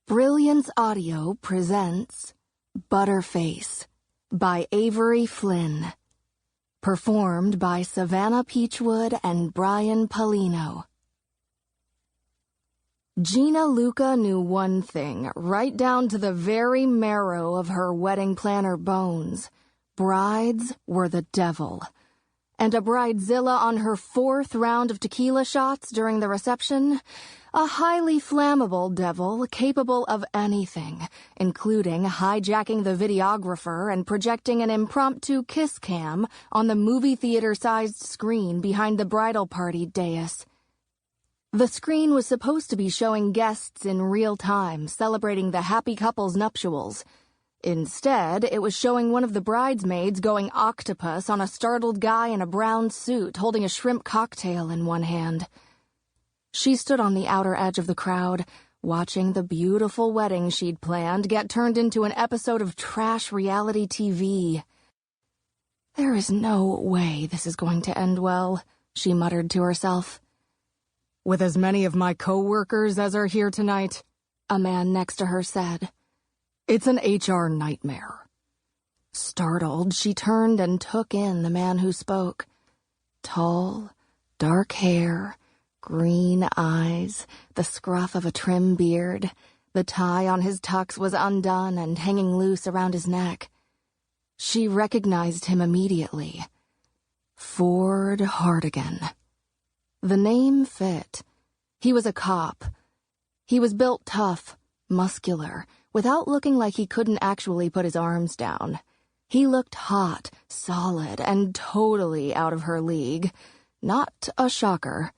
Brilliance Audio presents Butterface by Avery Flynn. Performed by Savannah Peachwood and Brian Polino. Gina Luca knew one thing, right down to the very marrow of her wedding planner bones. Brides were the devil. And a bridezilla on her 4th round of tequila shots during the reception? A highly flammable devil capable of anything, including hijacking the videographer and projecting an impromptu kiss cam on the movie theater-sized screen behind the bridal party dais. The screen was supposed to be showing guests in real time, celebrating the happy couple's nuptials. Instead, it was showing one of the bridesmaids going octopus on a startled guy in a brown suit holding a shrimp cocktail in one hand. She stood on the outer edge of the crowd, watching the beautiful wedding she'd planned get turned into an episode of trash reality TV. "There is no way this is going to end well," she muttered to herself. "With as many of my co-workers as are here tonight," a man next to her said. "It's an HR nightmare." Startled, she turned and took in the man who spoke. Tall, dark hair, green eyes, the scruff of a trim beard. The tie on his tux was undone and hanging loose around his neck. She recognized him immediately. Ford Hardigan. The name fit. He was a cop. He was built tough, muscular, without looking like he couldn't actually put his arms down. He looked hot, solid, and totally out of her league. Not a shocker.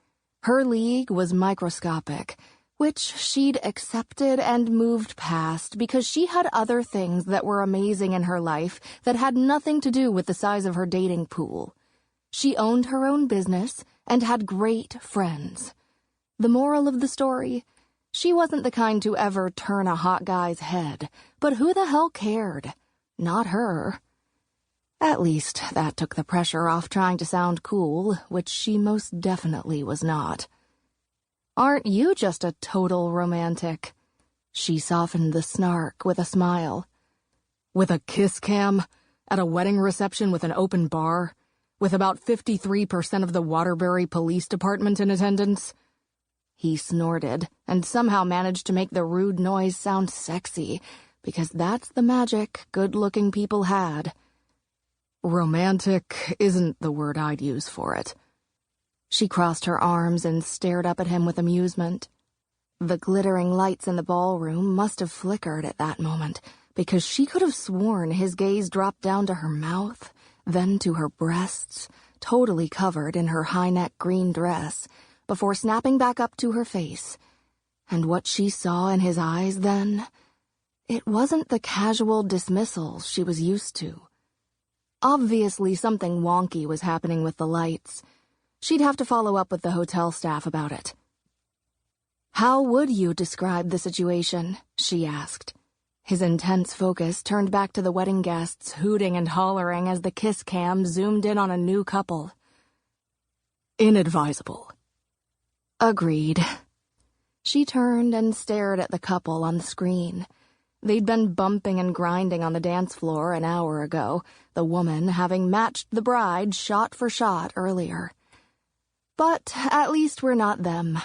Her league was microscopic, which she'd accepted and moved past because she had other things that were amazing in her life that had nothing to do with the size of her dating pool. She owned her own business and had great friends. The moral of the story? She wasn't the kind to ever turn a hot guy's head, but who the hell cared? Not her. At least that took the pressure off trying to sound cool, which she most definitely was not. "Aren't you just a total romantic?" She softened the snark with a smile. "With a kiss cam? At a wedding reception with an open bar? With about 53% of the Waterbury Police Department in attendance?" He snorted, and somehow managed to make the rude noise sound sexy, because that's the magic good-looking people had. "Romantic isn't the word I'd use for it." She crossed her arms and stared up at him with amusement. The glittering lights in the ballroom must have flickered at that moment, because she could have sworn his gaze dropped down to her mouth, then to her breasts, totally covered in her high-neck green dress, before snapping back up to her face. And what she saw in his eyes then, it wasn't the casual dismissal she was used to. Obviously something wonky was happening with the lights. She'd have to follow up with the hotel staff about it. "How would you describe the situation?" she asked. His intense focus turned back to the wedding guests hooting and hollering as the kiss cam zoomed in on a new couple. "Inadvisable." Agreed. She turned and stared at the couple on the screen. They'd been bumping and grinding on the dance floor an hour ago, the woman having matched the bride shot for shot earlier. But at least we're not them.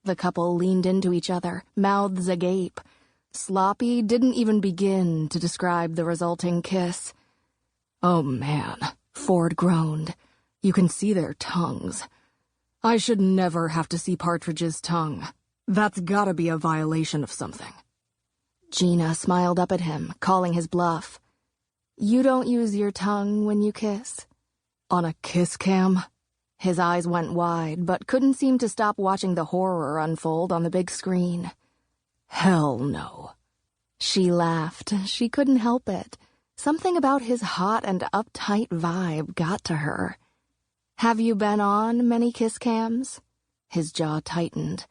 The couple leaned into each other, mouths agape. Sloppy didn't even begin to describe the resulting kiss. "Oh man," Ford groaned. "You can see their tongues. I should never have to see Partridge's tongue. That's gotta be a violation of something." Gina smiled up at him, calling his bluff. "You don't use your tongue when you kiss?" "On a kiss cam?" His eyes went wide, but couldn't seem to stop watching the horror unfold on the big screen. "Hell no." She laughed. She couldn't help it. Something about his hot and uptight vibe got to her. "Have you been on many kiss cams?" His jaw tightened.